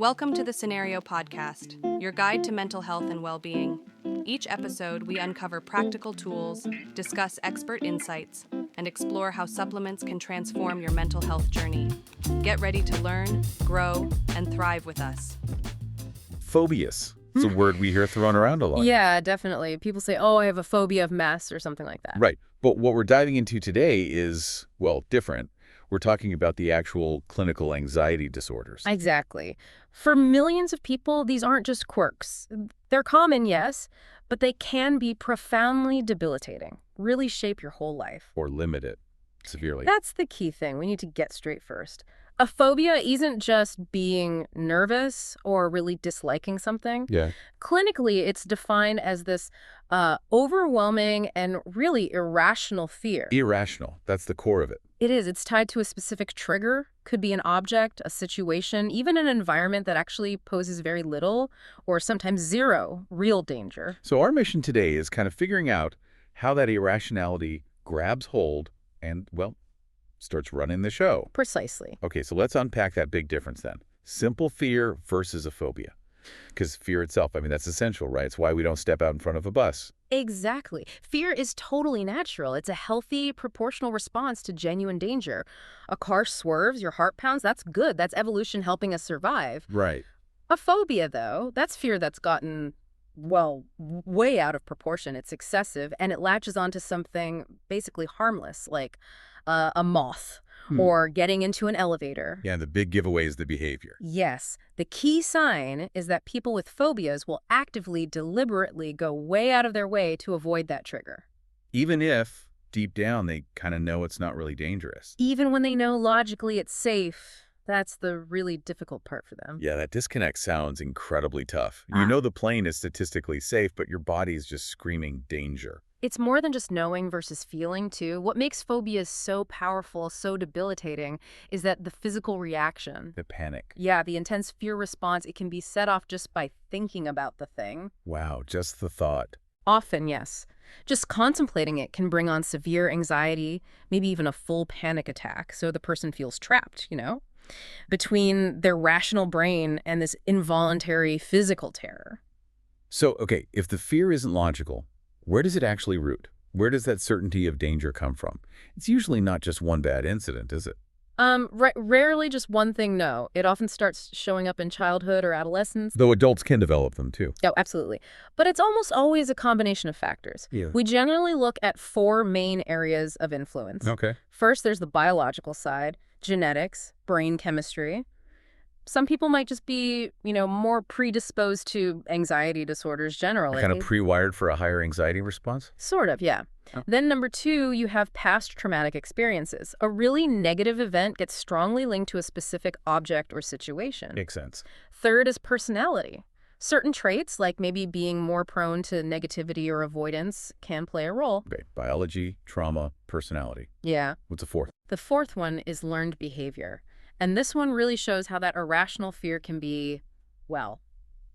Welcome to the Cenario Podcast, your guide to mental health and well-being. Each episode, we uncover practical tools, discuss expert insights, and explore how supplements can transform your mental health journey. Get ready to learn, grow, and thrive with us. Phobias. It's a word we hear thrown around a lot. Yeah, definitely. People say, oh, I have a phobia of mess or something like that. Right. But what we're diving into today is, well, different. We're talking about the actual clinical anxiety disorders. Exactly. For millions of people, these aren't just quirks. They're common, yes, but they can be profoundly debilitating, really shape your whole life. Or limit it severely. That's the key thing. We need to get straight first. A phobia isn't just being nervous or really disliking something. Yeah. Clinically, it's defined as this overwhelming and really irrational fear. Irrational. That's the core of it. It is. It's tied to a specific trigger. Could be an object, a situation, even an environment that actually poses very little or sometimes zero real danger. So our mission today is kind of figuring out how that irrationality grabs hold and, well, starts running the show. Precisely. Okay, so let's unpack that big difference then. Simple fear versus a phobia. Because fear itself, I mean, that's essential, right? It's why we don't step out in front of a bus. Exactly. Fear is totally natural. It's a healthy, proportional response to genuine danger. A car swerves, your heart pounds, that's good. That's evolution helping us survive. Right. A phobia, though, that's fear that's gotten, well, way out of proportion. It's excessive, and it latches onto something basically harmless, like a moth or getting into an elevator. Yeah, the big giveaway is the behavior. Yes. The key sign is that people with phobias will actively, deliberately go way out of their way to avoid that trigger. Even if, deep down, they kind of know it's not really dangerous. Even when they know logically it's safe, that's the really difficult part for them. Yeah, that disconnect sounds incredibly tough. You know the plane is statistically safe, but your body is just screaming danger. It's more than just knowing versus feeling, too. What makes phobias so powerful, so debilitating, is that the physical reaction. The panic. Yeah, the intense fear response, it can be set off just by thinking about the thing. Wow, just the thought. Often, yes. Just contemplating it can bring on severe anxiety, maybe even a full panic attack, so the person feels trapped, between their rational brain and this involuntary physical terror. So, okay, if the fear isn't logical, where does it actually root? Where does that certainty of danger come from? It's usually not just one bad incident, is it? Rarely just one thing, no. It often starts showing up in childhood or adolescence. Though adults can develop them, too. Oh, absolutely. But it's almost always a combination of factors. Yeah. We generally look at 4 main areas of influence. Okay. First, there's the biological side, genetics, brain chemistry. Some people might just be, more predisposed to anxiety disorders generally. Kind of pre-wired for a higher anxiety response? Sort of, yeah. Oh. Then number 2, you have past traumatic experiences. A really negative event gets strongly linked to a specific object or situation. Makes sense. Third is personality. Certain traits, like maybe being more prone to negativity or avoidance, can play a role. Okay, biology, trauma, personality. Yeah. What's the fourth? The fourth one is learned behavior. And this one really shows how that irrational fear can be, well,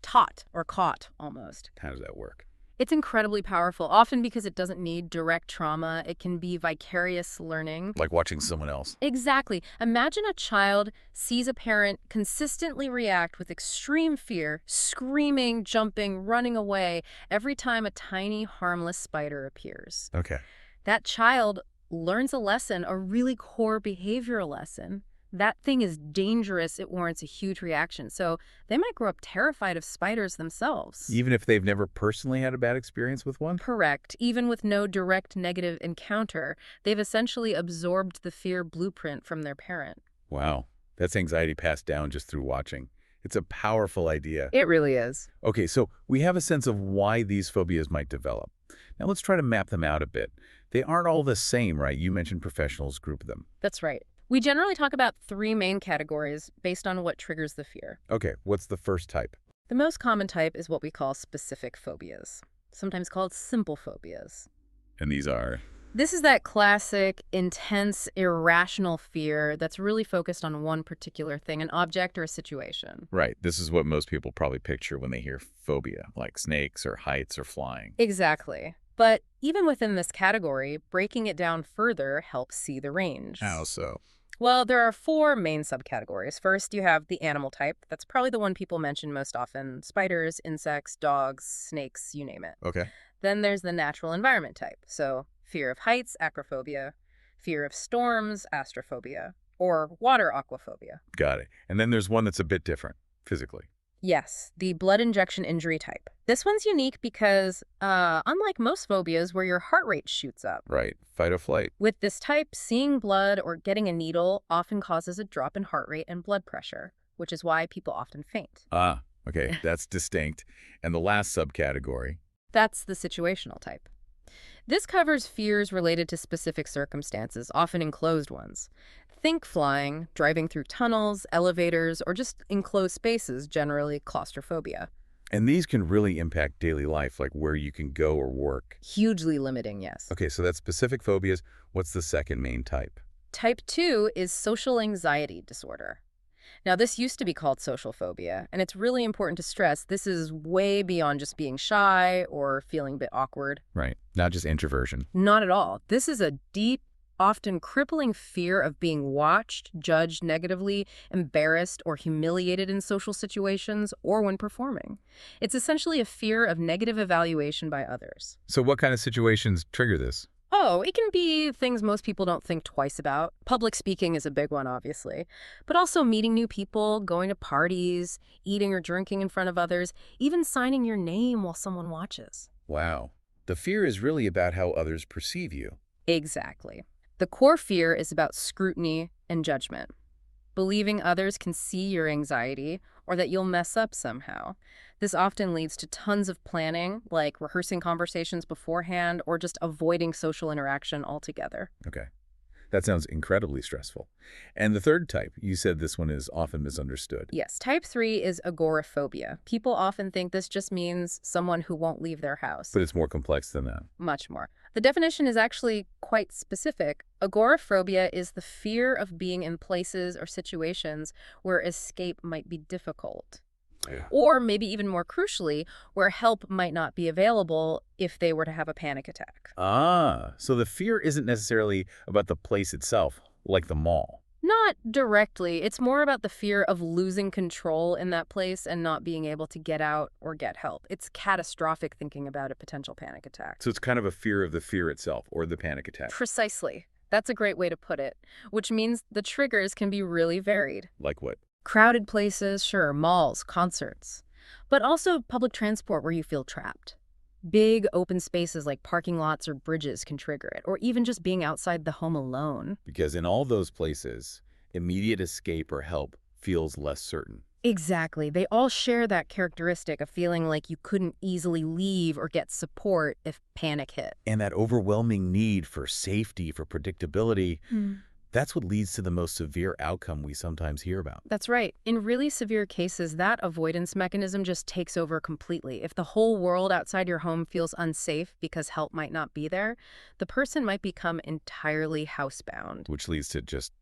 taught or caught almost. How does that work? It's incredibly powerful, often because it doesn't need direct trauma. It can be vicarious learning. Like watching someone else. Exactly. Imagine a child sees a parent consistently react with extreme fear, screaming, jumping, running away every time a tiny, harmless spider appears. Okay. That child learns a lesson, a really core behavioral lesson. That thing is dangerous. It warrants a huge reaction. So they might grow up terrified of spiders themselves. Even if they've never personally had a bad experience with one? Correct. Even with no direct negative encounter, they've essentially absorbed the fear blueprint from their parent. Wow. That's anxiety passed down just through watching. It's a powerful idea. It really is. Okay, so we have a sense of why these phobias might develop. Now let's try to map them out a bit. They aren't all the same, right? You mentioned professionals group them. That's right. We generally talk about 3 main categories based on what triggers the fear. Okay, what's the first type? The most common type is what we call specific phobias, sometimes called simple phobias. And these are? This is that classic, intense, irrational fear that's really focused on one particular thing, an object or a situation. Right. This is what most people probably picture when they hear phobia, like snakes or heights or flying. Exactly. But even within this category, breaking it down further helps see the range. How so? Well, there are four main subcategories. First, you have the animal type. That's probably the one people mention most often. Spiders, insects, dogs, snakes, you name it. Okay. Then there's the natural environment type. So fear of heights, acrophobia, fear of storms, astrophobia, or water aquaphobia. Got it. And then there's one that's a bit different, physically. Yes, the blood injection injury type. This one's unique because, unlike most phobias where your heart rate shoots up, Right. Fight or flight. with this type, seeing blood or getting a needle often causes a drop in heart rate and blood pressure, which is why people often faint. Ah, okay. That's distinct. And the last subcategory. That's the situational type. This covers fears related to specific circumstances, often enclosed ones. Think flying, driving through tunnels, elevators, or just enclosed spaces, generally claustrophobia. And these can really impact daily life, like where you can go or work. Hugely limiting, yes. Okay, so that's specific phobias. What's the second main type? Type 2 is social anxiety disorder. Now, this used to be called social phobia, and it's really important to stress this is way beyond just being shy or feeling a bit awkward. Right. Not just introversion. Not at all. This is a deep, often crippling fear of being watched, judged negatively, embarrassed, or humiliated in social situations or when performing. It's essentially a fear of negative evaluation by others. So what kind of situations trigger this? Oh, it can be things most people don't think twice about. Public speaking is a big one, obviously. But also meeting new people, going to parties, eating or drinking in front of others, even signing your name while someone watches. Wow. The fear is really about how others perceive you. Exactly. The core fear is about scrutiny and judgment. Believing others can see your anxiety or that you'll mess up somehow. This often leads to tons of planning, like rehearsing conversations beforehand or just avoiding social interaction altogether. Okay. That sounds incredibly stressful. And the third type, you said this one is often misunderstood. Yes, type 3 is agoraphobia. People often think this just means someone who won't leave their house. But it's more complex than that. Much more. The definition is actually quite specific. Agoraphobia is the fear of being in places or situations where escape might be difficult. Yeah. Or maybe even more crucially, where help might not be available if they were to have a panic attack. Ah, so the fear isn't necessarily about the place itself, like the mall. Not directly. It's more about the fear of losing control in that place and not being able to get out or get help. It's catastrophic thinking about a potential panic attack. So it's kind of a fear of the fear itself, or the panic attack. Precisely. That's a great way to put it, which means the triggers can be really varied. Like what? Crowded places, sure, malls, concerts, but also public transport where you feel trapped. Big open spaces like parking lots or bridges can trigger it, or even just being outside the home alone. Because in all those places, immediate escape or help feels less certain. Exactly. They all share that characteristic of feeling like you couldn't easily leave or get support if panic hit. And that overwhelming need for safety, for predictability, that's what leads to the most severe outcome we sometimes hear about. That's right. In really severe cases, that avoidance mechanism just takes over completely. If the whole world outside your home feels unsafe because help might not be there, the person might become entirely housebound. Which leads to just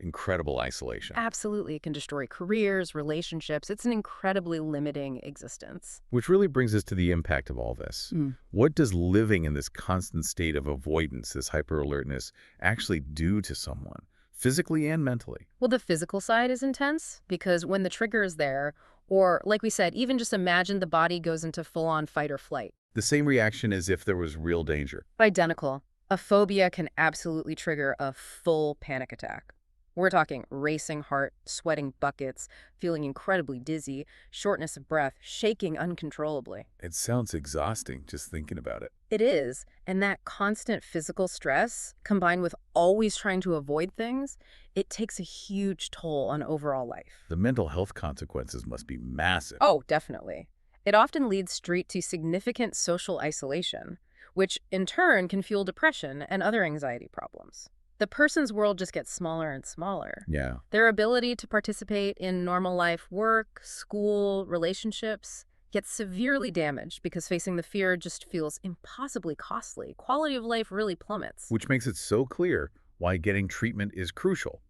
incredible isolation. Absolutely. It can destroy careers, relationships. It's an incredibly limiting existence. Which really brings us to the impact of all this. What does living in this constant state of avoidance, this hyper-alertness, actually do to someone, physically and mentally? Well, the physical side is intense because when the trigger is there, or like we said, even just imagine the body goes into full-on fight or flight. The same reaction as if there was real danger. Identical. A phobia can absolutely trigger a full panic attack. We're talking racing heart, sweating buckets, feeling incredibly dizzy, shortness of breath, shaking uncontrollably. It sounds exhausting just thinking about it. It is, and that constant physical stress, combined with always trying to avoid things, it takes a huge toll on overall life. The mental health consequences must be massive. Oh, definitely. It often leads straight to significant social isolation, which in turn can fuel depression and other anxiety problems. The person's world just gets smaller and smaller. Yeah. Their ability to participate in normal life, work, school, relationships gets severely damaged because facing the fear just feels impossibly costly. Quality of life really plummets. Which makes it so clear why getting treatment is crucial.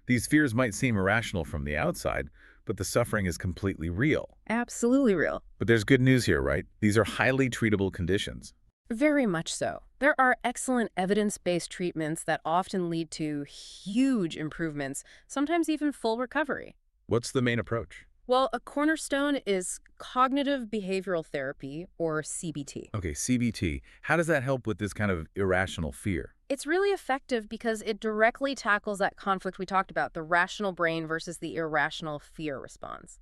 These fears might seem irrational from the outside, but the suffering is completely real. Absolutely real. But there's good news here, right? These are highly treatable conditions. Very much so. There are excellent evidence-based treatments that often lead to huge improvements, sometimes even full recovery. What's the main approach? Well, a cornerstone is cognitive behavioral therapy, or CBT. Okay, CBT. How does that help with this kind of irrational fear? It's really effective because it directly tackles that conflict we talked about, the rational brain versus the irrational fear response.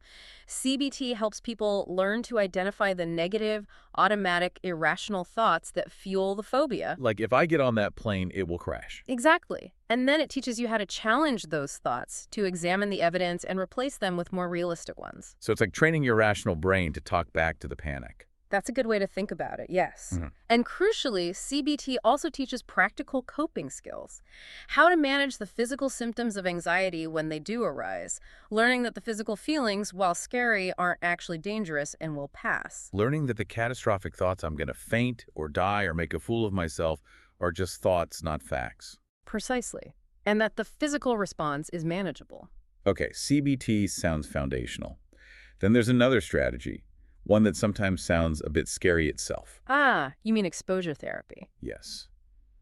CBT helps people learn to identify the negative, automatic, irrational thoughts that fuel the phobia. Like, if I get on that plane, it will crash. Exactly. And then it teaches you how to challenge those thoughts, to examine the evidence and replace them with more realistic ones. So it's like training your rational brain to talk back to the panic. That's a good way to think about it, yes. Mhm. And crucially, CBT also teaches practical coping skills. How to manage the physical symptoms of anxiety when they do arise, learning that the physical feelings, while scary, aren't actually dangerous and will pass. Learning that the catastrophic thoughts I'm going to faint or die or make a fool of myself are just thoughts, not facts. Precisely. And that the physical response is manageable. Okay, CBT sounds foundational. Then there's another strategy, one that sometimes sounds a bit scary itself. Ah, you mean exposure therapy. Yes.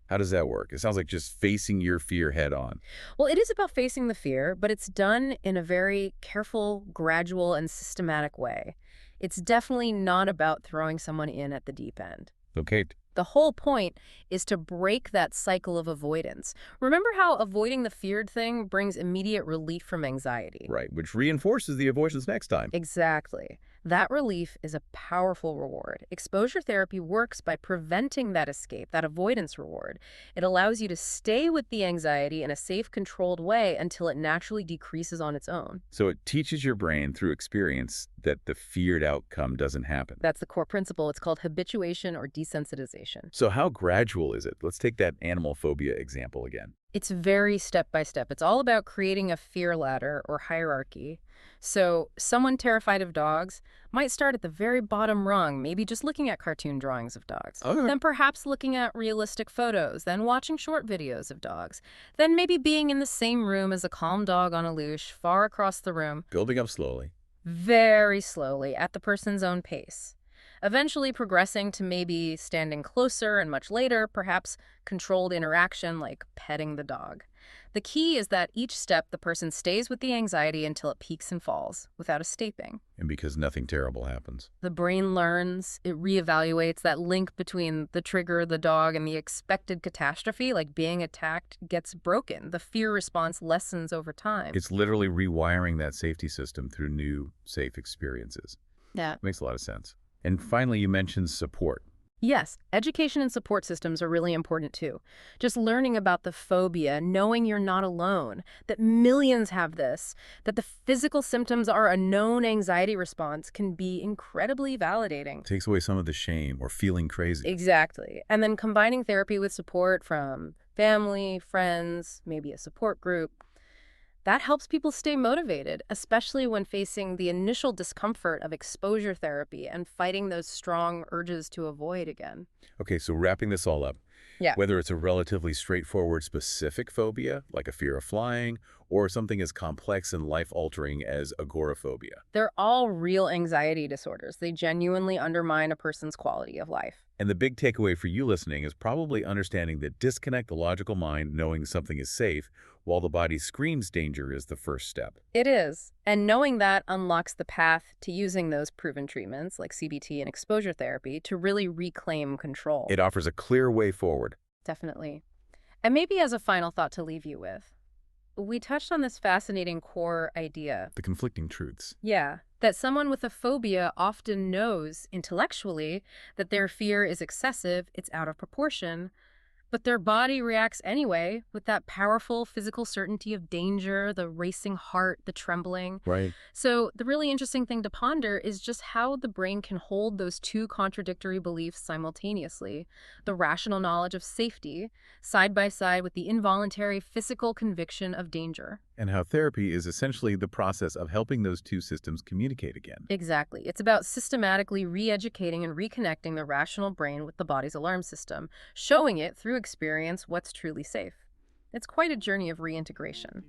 How does that work? It sounds like just facing your fear head on. Well, it is about facing the fear, but it's done in a very careful, gradual, and systematic way. It's definitely not about throwing someone in at the deep end. Okay, The whole point is to break that cycle of avoidance. Remember how avoiding the feared thing brings immediate relief from anxiety? right, which reinforces the avoidance next time. Exactly. That relief is a powerful reward. Exposure therapy works by preventing that escape, that avoidance reward. It allows you to stay with the anxiety in a safe, controlled way until it naturally decreases on its own. So it teaches your brain through experience that the feared outcome doesn't happen. That's the core principle. It's called habituation or desensitization. So how gradual is it? Let's take that animal phobia example again. It's very step by step. It's all about creating a fear ladder or hierarchy. So someone terrified of dogs might start at the very bottom rung, maybe just looking at cartoon drawings of dogs. Okay. Then perhaps looking at realistic photos, then watching short videos of dogs. Then maybe being in the same room as a calm dog on a leash far across the room, Building up slowly. very slowly at the person's own pace. Eventually progressing to maybe standing closer and much later, perhaps controlled interaction like petting the dog. The key is that each step the person stays with the anxiety until it peaks and falls, without escaping. And because nothing terrible happens. The brain learns, it reevaluates that link between the trigger, the dog, and the expected catastrophe, like being attacked, gets broken. The fear response lessens over time. It's literally rewiring that safety system through new, safe experiences. Yeah. Makes a lot of sense. And finally, you mentioned support. Yes, education and support systems are really important too. Just learning about the phobia, knowing you're not alone, that millions have this, that the physical symptoms are a known anxiety response can be incredibly validating. Takes away some of the shame or feeling crazy. Exactly. And then combining therapy with support from family, friends, maybe a support group, that helps people stay motivated, especially when facing the initial discomfort of exposure therapy and fighting those strong urges to avoid again. Okay, so wrapping this all up. Yeah. Whether it's a relatively straightforward specific phobia, like a fear of flying, or something as complex and life-altering as agoraphobia. They're all real anxiety disorders. They genuinely undermine a person's quality of life. And the big takeaway for you listening is probably understanding that disconnect the logical mind knowing something is safe, while the body screams danger is the first step. It is. And knowing that unlocks the path to using those proven treatments, like CBT and exposure therapy, to really reclaim control. It offers a clear way forward. Definitely. And maybe as a final thought to leave you with, we touched on this fascinating core idea. The conflicting truths. Yeah, that someone with a phobia often knows intellectually that their fear is excessive, it's out of proportion, but their body reacts anyway with that powerful physical certainty of danger, the racing heart, the trembling. Right. So the really interesting thing to ponder is just how the brain can hold those two contradictory beliefs simultaneously. The rational knowledge of safety side by side with the involuntary physical conviction of danger. And how therapy is essentially the process of helping those two systems communicate again. Exactly. It's about systematically re-educating and reconnecting the rational brain with the body's alarm system, showing it through experience what's truly safe. It's quite a journey of reintegration.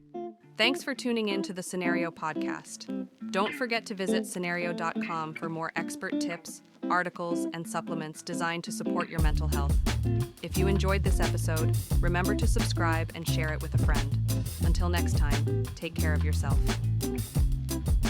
Thanks for tuning in to the Cenario podcast. Don't forget to visit Cenario.com for more expert tips, articles, and supplements designed to support your mental health. If you enjoyed this episode, remember to subscribe and share it with a friend. Until next time, take care of yourself.